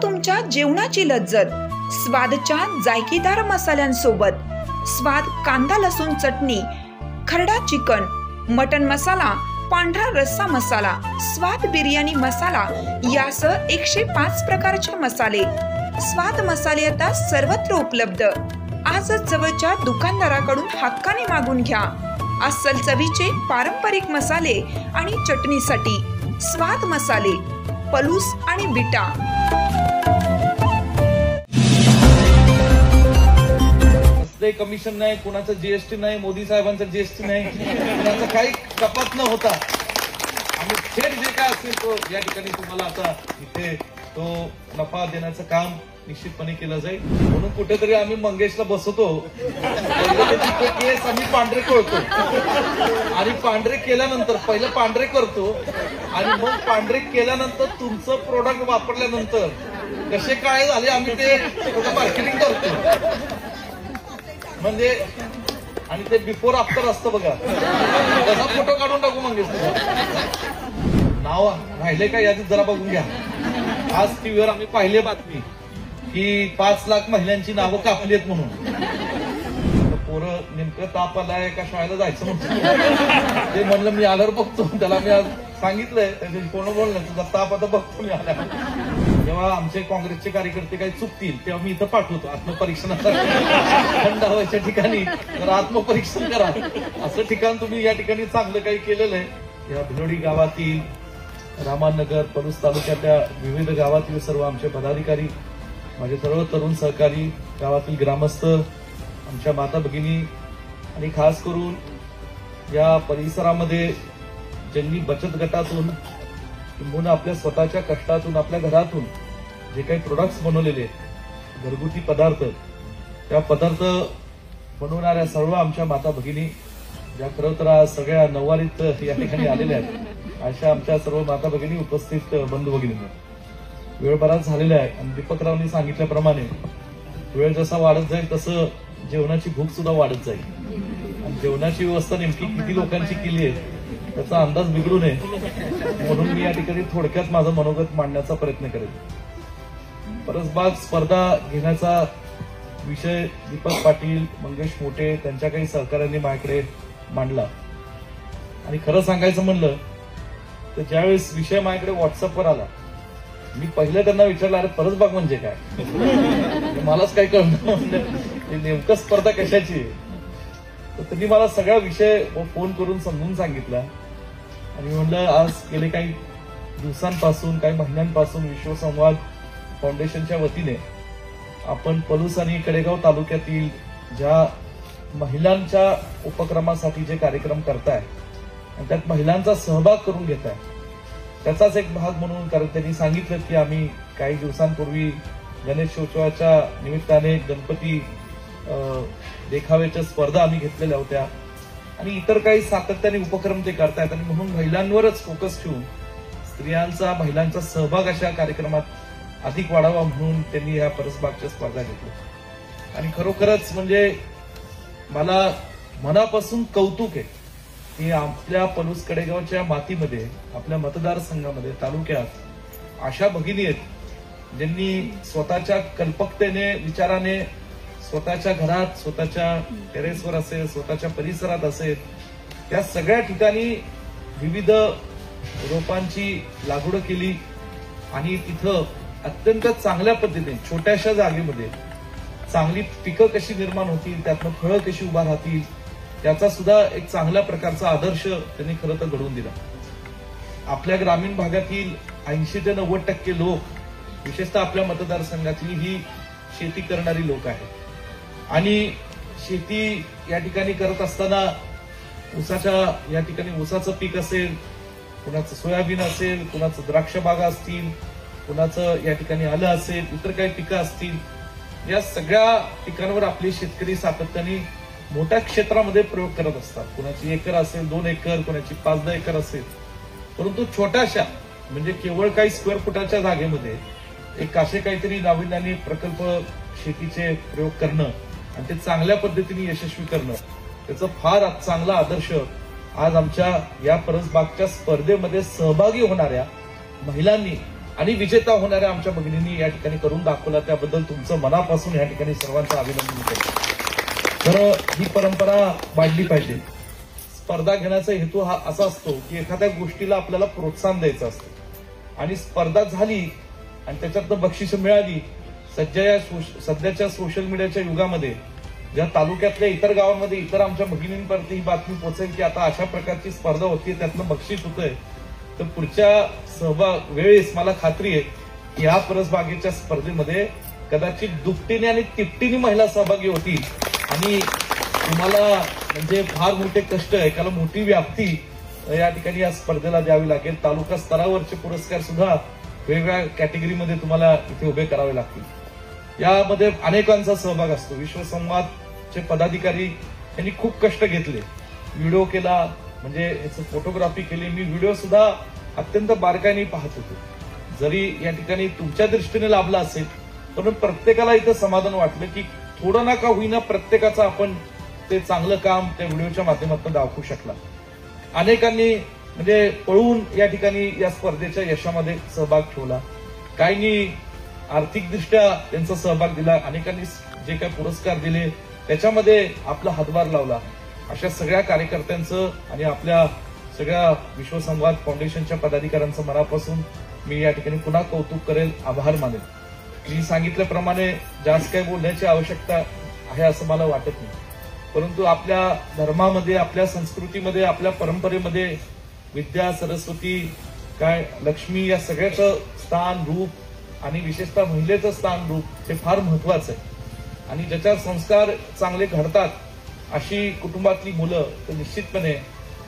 तुमच्या जेवणाची लज्जत स्वादच्या जायकेदार मसाल्यांसोबत। स्वाद कांदा लसूण चटणी, खरडा चिकन, मटन मसाला, पांढरा रस्सा मसाला, स्वाद बिर्याणी मसाला यासह 105 प्रकारचे मसाले। स्वाद मसाले आता सर्वत्र उपलब्ध। आजच जवळच्या दुकानदाराकडून हक्काने मागून घ्या। अस्सल चवीचे पारंपरिक मसाले आणि चटणीसाठी स्वाद मसाले, पलूस आणि बिटा। कमिशन नाही, कोणाचं जीएसटी नाही, मोदी साहेबांचं जीएसटी नाही, कोणाचं काही कपात न होता आणि थेट जे काय असेल तो या ठिकाणी तुम्हाला आता इथे तो नफा देण्याचं काम निश्चितपणे केलं जाईल। म्हणून कुठेतरी आम्ही मंगेशला बसवतो, केस आम्ही पांढरे करतो आणि पांढरे केल्यानंतर पहिलं पांढरे करतो आणि मग पांढरे केल्यानंतर तुमचं प्रोडक्ट वापरल्यानंतर कसे काय झाले आम्ही ते मार्केटिंग करतो म्हणजे। आणि ते बिफोर आफ्टर असतं बघा, त्याचा फोटो काढून टाकू मंगेश। नाव राहिले का यादीत जरा बघून घ्या। आज टीव्हीवर आम्ही पाहिले बातमी की 5 लाख महिलांची नावं कापली आहेत म्हणून। पोरं नेमकं ताप आलाय का शाळेला जायचं म्हणतो ते म्हणलं मी आल्यावर बघतो। त्याला मी आज सांगितलंय, त्याच्या कोण बोललं तुझा ताप आता बघतो मी आल्या। जेव्हा आमचे काँग्रेसचे कार्यकर्ते काही चुकतील तेव्हा मी इथं पाठवतो आत्मपरीक्षणाचा थंड हवेच्या ठिकाणी तर आत्मपरीक्षण करा असं ठिकाण तुम्ही या ठिकाणी चांगलं काही केलेलं आहे। या भिलोडी गावातील, रामानगर, पलूस तालुक्यातल्या विविध गावातील सर्व आमचे पदाधिकारी, माझे सर्व तरुण सहकारी, गावातील ग्रामस्थ, आमच्या माता भगिनी आणि खास करून या परिसरामध्ये ज्यांनी बचत गटातून किंबहुना आपल्या स्वतःच्या कष्टातून आपल्या घरातून जे काही प्रोडक्ट्स बनवलेले घरगुती पदार्थ, त्या पदार्थ बनवणाऱ्या सर्व आमच्या माता भगिनी ज्या खरं तर आज सगळ्या नऊवारीत या ठिकाणी आलेल्या आहेत, अशा आमच्या सर्व माता भगिनी, उपस्थित बंधू भगिनींना वेळ बराच झालेला आहे आणि दीपकरावांनी सांगितल्याप्रमाणे वेळ जसा वाढत जाईल तसं जेवणाची भूक सुद्धा वाढत जाईल आणि जेवणाची व्यवस्था नेमकी किती लोकांची केली आहे त्याचा अंदाज बिघडू नये म्हणून मी या ठिकाणी थोडक्यात माझं मनोगत मांडण्याचा प्रयत्न करेन। परसबाग स्पर्धा घेण्याचा विषय दीपक पाटील, मंगेश मोटे त्यांच्या काही सहकार्यांनी माझ्याकडे मांडला आणि खरं सांगायचं म्हणलं तर ज्यावेळेस विषय माझ्याकडे व्हॉट्सअपवर आला मी पहिलं त्यांना विचारलं, अरे परसबाग म्हणजे काय, मलाच काय कळलं म्हणलं नेमकं स्पर्धा कशाची आहे। तर त्यांनी मला सगळा विषय फोन करून समजून सांगितला आणि म्हणलं आज गेले काही दिवसांपासून, काही महिन्यांपासून विश्वसंवाद फाउंडेशनच्या वतीने आपण पलूस आणि कडेगाव तालुक्यातील ज्या महिलांच्या उपक्रमासाठी जे कार्यक्रम करताय आणि त्यात महिलांचा सहभाग करून घेताय त्याचाच एक भाग म्हणून, कारण त्यांनी सांगितलं की आम्ही काही दिवसांपूर्वी गणेशोत्सवाच्या निमित्ताने गणपती देखाव्याच्या स्पर्धा आम्ही घेतलेल्या होत्या आणि इतर काही सातत्याने उपक्रम ते करतायत आणि म्हणून महिलांवरच फोकस ठेवून स्त्रियांचा, महिलांचा सहभाग अशा कार्यक्रमात अधिक वाढावा म्हणून त्यांनी ह्या परसबागच्या स्पर्धा घेतल्या आणि खरोखरच म्हणजे मला मनापासून कौतुक आहे की आपल्या पलूस कडेगावच्या मातीमध्ये, आपल्या मतदारसंघामध्ये, तालुक्यात अशा भगिनी आहेत ज्यांनी स्वतःच्या कल्पकतेने, विचाराने स्वतःच्या घरात, स्वतःच्या टेरेसवर असेल, स्वतःच्या परिसरात असेल, त्या सगळ्या ठिकाणी विविध रोपांची लागवड केली आणि तिथं अत्यंत चांगल्या पद्धतीने छोट्याशा जागेमध्ये चांगली पिकं कशी निर्माण होतील, त्यातनं फळं कशी उभा राहतील त्याचा सुद्धा एक चांगल्या प्रकारचा आदर्श त्यांनी खरं तर घडवून दिला। आपल्या ग्रामीण भागातील 80 ते 90% लोक, विशेषतः आपल्या मतदारसंघातली ही शेती करणारी लोक आहेत आणि शेती या ठिकाणी करत असताना ऊसाच्या या ठिकाणी ऊसाचं पीक असेल, कुणाचं सोयाबीन असेल, कुणाचं द्राक्ष बागा असतील, कुणाचं या ठिकाणी आलं असेल, इतर काही पिकं असतील, या सगळ्या पिकांवर आपले शेतकरी सातत्याने मोठ्या क्षेत्रामध्ये प्रयोग करत असतात। कुणाची एकर असेल, 2 एकर, कुणाची 5-10 एकर असेल, परंतु छोट्याशा म्हणजे केवळ काही स्क्वेअर फुटाच्या जागेमध्ये एक असे काहीतरी नाविन्याने प्रकल्प शेतीचे प्रयोग करणं आणि ते चांगल्या पद्धतीने यशस्वी करणं, त्याचं फार चांगला आदर्श आज आमच्या या परसबागच्या स्पर्धेमध्ये सहभागी होणाऱ्या महिलांनी आणि विजेता होणाऱ्या आमच्या भगिनींनी या ठिकाणी करून दाखवला, त्याबद्दल तुमचं मनापासून या ठिकाणी सर्वांचं अभिनंदन करतो. तर ही परंपरा वाढली पाहिजे. स्पर्धा घेण्याचा हेतू हा असा असतो की एखाद्या गोष्टीला आपल्याला प्रोत्साहन द्यायचं असतं आणि स्पर्धा झाली आणि त्याच्यातनं बक्षिसं मिळाली. सध्याच्या सोशल मीडियाच्या युगामध्ये ज्या तालुक्यातल्या इतर गावांमध्ये इतर आमच्या भगिनींपर्यंत ही बातमी पोहोचेल की आता अशा प्रकारची स्पर्धा होती, त्यातनं बक्षीस होतंय, तर पुढच्या वेळेस मला खात्री आहे की या परसबागेच्या स्पर्धेमध्ये कदाचित दुपटीने आणि तिपटीने महिला सहभागी होतील आणि तुम्हाला म्हणजे फार मोठे कष्ट, एकाला मोठी व्याप्ती या ठिकाणी या स्पर्धेला द्यावी लागेल. तालुका स्तरावरचे पुरस्कार सुद्धा वेगवेगळ्या कॅटेगरीमध्ये तुम्हाला इथे उभे करावे लागतील. यामध्ये अनेकांचा सहभाग असतो. विश्वसंवादचे पदाधिकारी यांनी खूप कष्ट घेतले, व्हिडिओ केला, म्हणजे याचं फोटोग्राफी केली. मी व्हिडिओ सुद्धा अत्यंत बारकाईने पाहत होतो. जरी या ठिकाणी तुमच्या दृष्टीने लाभला असेल, पण प्रत्येकाला इथं समाधान वाटलं की थोडं ना का होईना प्रत्येकाचं आपण ते चांगलं काम त्या व्हिडिओच्या माध्यमातून दाखवू शकला. अनेकांनी म्हणजे पळून या ठिकाणी या स्पर्धेच्या यशामध्ये सहभाग ठेवला. काहींनी आर्थिकदृष्ट्या त्यांचा सहभाग दिला, अनेकांनी जे काही पुरस्कार दिले त्याच्यामध्ये आपला हातभार लावला. अशा सगळ्या कार्यकर्त्यांचं आणि आपल्या सगळ्या विश्वसंवाद फाउंडेशनच्या पदाधिकाऱ्यांचं मनापासून मी या ठिकाणी पुन्हा कौतुक करेल, आभार मानेल. मी सांगितल्याप्रमाणे जास्त काही बोलण्याची आवश्यकता आहे असं मला वाटत नाही, परंतु आपल्या धर्मामध्ये, आपल्या संस्कृतीमध्ये, आपल्या परंपरेमध्ये विद्या, सरस्वती, काय लक्ष्मी या सगळ्याचं स्थान, रूप आणि विशेषतः महिलेचं स्थान, रूप हे फार महत्वाचं आहे. आणि ज्याच्यावर संस्कार चांगले घडतात अशी कुटुंबातली मुलं तर निश्चितपणे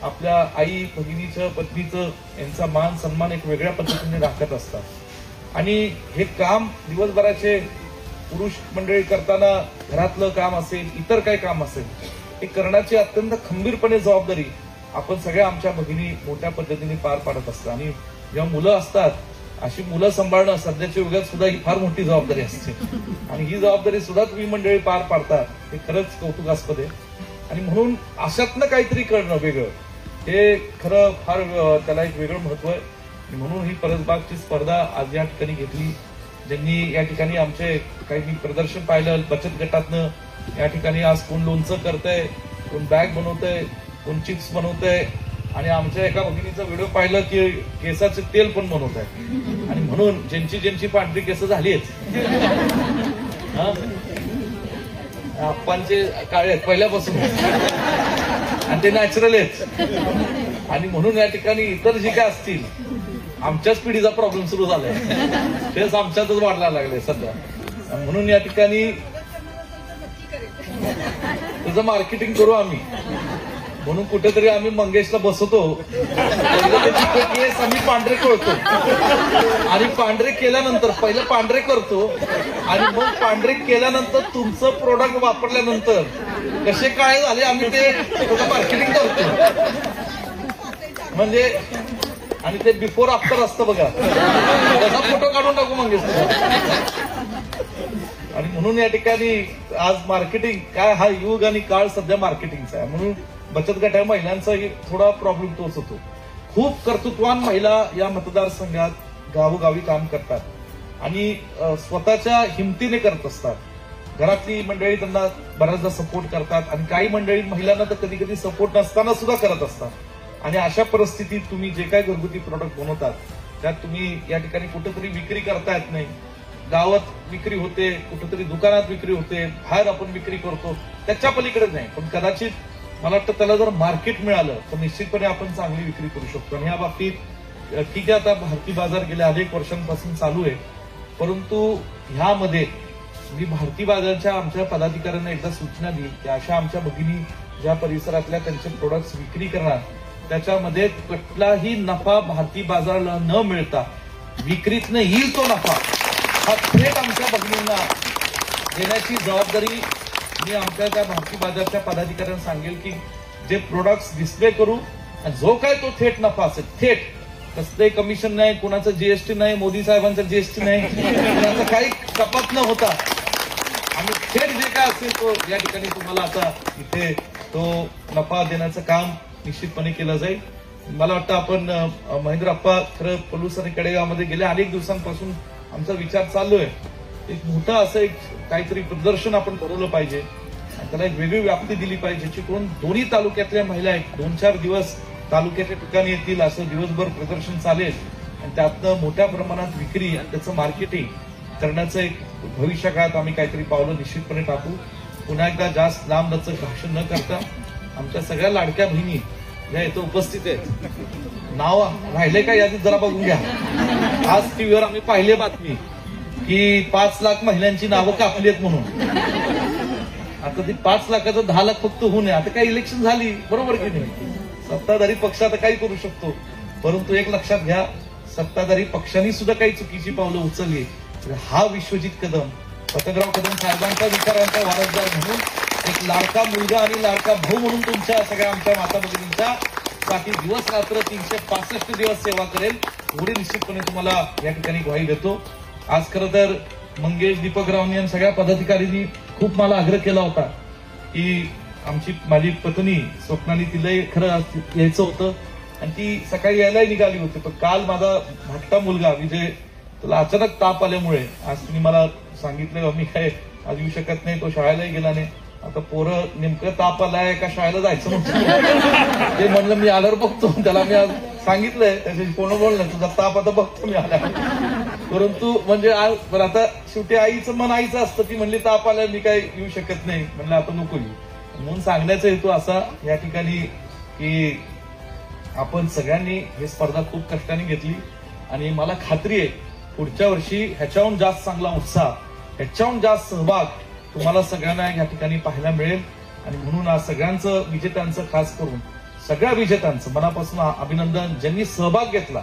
आपल्या आई, भगिनीचं, पत्नीचं यांचा मान सन्मान एक वेगळ्या पद्धतीने राखत असतात. आणि हे काम दिवसभराचे पुरुष मंडळी करताना घरातलं काम असेल, इतर काही काम असेल, हे करण्याची अत्यंत खंबीरपणे जबाबदारी आपण सगळ्या आमच्या भगिनी मोठ्या पद्धतीने पार पाडत असतात. आणि जेव्हा मुलं असतात, अशी मुलं सांभाळणं सध्याच्या युगात सुद्धा ही फार मोठी जबाबदारी असते आणि ही जबाबदारी सुद्धा तुम्ही मंडळी पार पाडतात, हे खरंच कौतुकास्पद आहे. आणि म्हणून अशातनं काहीतरी करणं वेगळं, हे खरं फार त्याला एक वेगळं महत्व आहे. म्हणून ही परसबागची स्पर्धा आज या ठिकाणी घेतली. ज्यांनी या ठिकाणी आमचे काही प्रदर्शन पाहिलं बचत गटातनं, या ठिकाणी आज कोण लोणचं करतंय, कोण बॅग बनवतंय, कोण चिप्स बनवतंय आणि आमच्या एका भगिनीचा व्हिडिओ पाहिलं की केसाचे तेल पण बनवत आहे. आणि म्हणून ज्यांची पांढरी केस झाली आहेत, आप्पांचे काळे आहेत पहिल्यापासून आणि ते नॅचरल आहेत. आणि म्हणून या ठिकाणी इतर जे काय असतील, आमच्याच पिढीचा प्रॉब्लेम सुरू झालाय, तेच आमच्यातच वाढायला लागले सध्या. म्हणून या ठिकाणी त्याचं मार्केटिंग करू आम्ही. म्हणून कुठेतरी आम्ही मंगेशला बसवतो, केस आम्ही पांढरे करतो आणि पांढरे केल्यानंतर पहिलं पांढरे करतो आणि मग पांढरे केल्यानंतर तुमचं प्रोडक्ट वापरल्यानंतर कसे काय झाले आम्ही ते मार्केटिंग करतो. म्हणजे आणि ते बिफोर आफ्टर असतं बघा, त्याचा फोटो काढून टाकू मंगेश. आणि म्हणून या ठिकाणी आज मार्केटिंग काय, हा युग आणि काळ सध्या मार्केटिंगचा आहे. म्हणून बचत गट महिलांचाही थोडा प्रॉब्लेम तोच होतो. खूप कर्तृत्वान महिला या मतदारसंघात गावोगावी काम करतात आणि स्वतःच्या हिमतीने करत असतात. घरातली मंडळी त्यांना बऱ्याचदा सपोर्ट करतात आणि काही मंडळी महिलांना तर कधी कधी सपोर्ट नसताना सुद्धा करत असतात. आणि अशा परिस्थितीत तुम्ही जे काही घरगुती प्रोडक्ट बनवतात त्यात तुम्ही या ठिकाणी कुठेतरी विक्री करता येत नाही. गावात विक्री होते, कुठेतरी दुकानात विक्री होते, बाहेर आपण विक्री करतो, त्याच्या पलीकडे नाही. पण कदाचित मला वाटतं त्याला जर मार्केट मिळालं तर निश्चितपणे आपण चांगली विक्री करू शकतो. आणि या बाबतीत ठीक आहे, आता भारती बाजार गेल्या अनेक वर्षांपासून चालू आहे, परंतु ह्यामध्ये मी भारती बाजारच्या आमच्या पदाधिकाऱ्यांना एकदा सूचना दिली की अशा आमच्या भगिनी ज्या परिसरातल्या त्यांचे प्रोडक्ट्स विक्री करणार त्याच्यामध्ये कुठलाही नफा भारती बाजाराला न मिळता विक्रीतनं येईल तो नफा हा थेट आमच्या भगिनींना देण्याची जबाबदारी मी आमच्या त्या भारती बाजारच्या पदाधिकाऱ्यांना सांगेल की जे प्रोडक्ट्स डिस्प्ले करू आणि जो काय तो थेट नफा असेल, थेट कसले कमिशन नाही, कोणाचं जीएसटी नाही, मोदी साहेबांचं जीएसटी नाही, कोणाचं काही कपात न होता आणि थेट जे काय असेल तो या ठिकाणी तुम्हाला आता इथे तो नफा देण्याचं काम निश्चितपणे केलं जाईल. मला वाटतं आपण महेंद्र अप्पा खरं पलूस आणि कडेगावमध्ये गेल्या अनेक दिवसांपासून आमचा विचार चालू आहे. एक मोठं असं एक काहीतरी प्रदर्शन आपण ठरवलं पाहिजे आणि त्याला एक वेगळी व्याप्ती दिली पाहिजे, जेणेकरून दोन्ही तालुक्यातल्या महिला 2-4 दिवस तालुक्याच्या ठिकाणी येतील, असं दिवसभर प्रदर्शन चालेल आणि त्यातनं मोठ्या प्रमाणात विक्री आणि त्याचं मार्केटिंग करण्याचं एक भविष्य काळात आम्ही काहीतरी पावलं निश्चितपणे टाकू. पुन्हा एकदा जास्त लांब लचक भाषण न करता आमच्या सगळ्या लाडक्या बहिणी ज्या इथं उपस्थित आहेत, नाव राहिले का यादीत जरा बघून घ्या. आज टीव्हीवर आम्ही पाहिले बातमी की 5 लाख महिलांची नावं कापली आहेत म्हणून. आता ती 5 लाखाचं 10 लाख फक्त होऊ नये. आता काही इलेक्शन झाली, बरोबर की नाही, सत्ताधारी पक्ष आता काही करू शकतो, परंतु एक लक्षात घ्या, सत्ताधारी पक्षांनी सुद्धा काही चुकीची पावलं उचलली. हा विश्वजित कदम, पतंगराव कदम साहेबांचा विचारांचा वारसदार म्हणून, एक लाडका मुलगा आणि लाडका भाऊ म्हणून तुमच्या सगळ्या आमच्या माता भगिनींच्या साठी दिवस रात्र 365 दिवस सेवा करेल, एवढी निश्चितपणे तुम्हाला या ठिकाणी ग्वाही देतो. आज खरं तर मंगेश दीपकरावांनी आणि सगळ्या पदाधिकाऱ्यांनी खूप मला आग्रह केला होता की माझी पत्नी स्वप्नाली तिला खरं यायचं होतं आणि ती सकाळी यायलाही निघाली होती, पण काल माझा धाकटा मुलगा विजय त्याला अचानक ताप आल्यामुळे आज तुम्ही मला सांगितलं मी काय आज येऊ शकत नाही, तो शाळेलाही गेला नाही. आता पोरं नेमकं ताप आलाय का शाळेला जायचं म्हणतो, ते म्हणलं मी आल्यावर बघतो. त्याला मी आज सांगितलंय, त्याच्याशी कोण बोललं तुझा ताप आता बघतो मी आल्या, परंतु म्हणजे आज पण आता शेवटी आईचं मन आईचं असतं. ती म्हणली ताप आलाय मी काय येऊ शकत नाही, म्हणलं आता नको येऊ. म्हणून सांगण्याचा हेतू असा या ठिकाणी की आपण सगळ्यांनी ही स्पर्धा खूप कष्टाने घेतली आणि मला खात्री आहे पुढच्या वर्षी ह्याच्याहून जास्त चांगला उत्साह, ह्याच्याहून जास्त सहभाग तुम्हाला सगळ्यांना या ठिकाणी पाहायला मिळेल. आणि म्हणून आज सगळ्यांचं, विजेत्यांचं खास करून सगळ्या विजेत्यांचं मनापासून अभिनंदन. ज्यांनी सहभाग घेतला,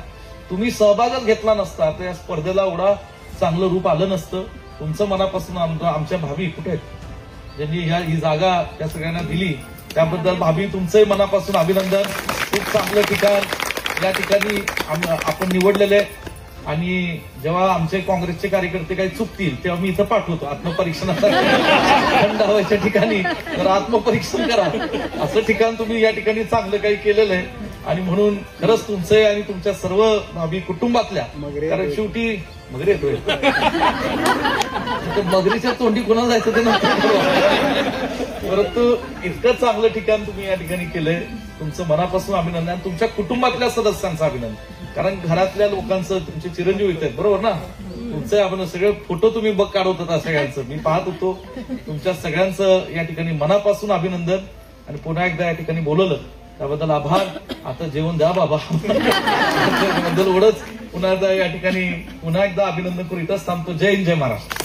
तुम्ही सहभागच घेतला नसता तर या स्पर्धेला एवढा चांगलं रूप आलं नसतं. तुमचं मनापासून आमच्या भाभी कुठे आहेत, ज्यांनी ही जागा त्या सगळ्यांना दिली, त्याबद्दल भाभी तुमचंही मनापासून अभिनंदन. खूप चांगलं ठिकाण या ठिकाणी आपण निवडलेलं आहे आणि जेव्हा आमचे काँग्रेसचे कार्यकर्ते काही चुकतील तेव्हा मी इथं पाठवतो आत्मपरीक्षणासाठी. थंड हवेच्या ठिकाणी तर आत्मपरीक्षण करा, असं ठिकाण तुम्ही या ठिकाणी चांगलं काही केलेलं आहे आणि म्हणून खरंच तुमचे आणि तुमच्या सर्व भाभी कुटुंबातल्या, कारण शेवटी मगरी येतोय मगरीच्या तोंडी कोणाला जायचं ते नव्हतं, परंतु इतकं चांगलं ठिकाण तुम्ही या ठिकाणी केलंय. तुमचं मनापासून अभिनंदन, तुमच्या कुटुंबातल्या सदस्यांचं अभिनंदन, कारण घरातल्या लोकांचं तुमचे चिरंजीव येत आहेत, बरोबर ना. तुमचं आपण सगळे फोटो तुम्ही काढत होता सगळ्यांचं, मी पाहत होतो. तुमच्या सगळ्यांचं या ठिकाणी मनापासून अभिनंदन आणि पुन्हा एकदा या ठिकाणी बोलवलं त्याबद्दल आभार. आता जेवण द्या बाबा बद्दल एवढंच. पुन्हा एकदा या ठिकाणी पुन्हा एकदा अभिनंदन करू, इथंच थांबतो. जय हिंद, जय महाराष्ट्र.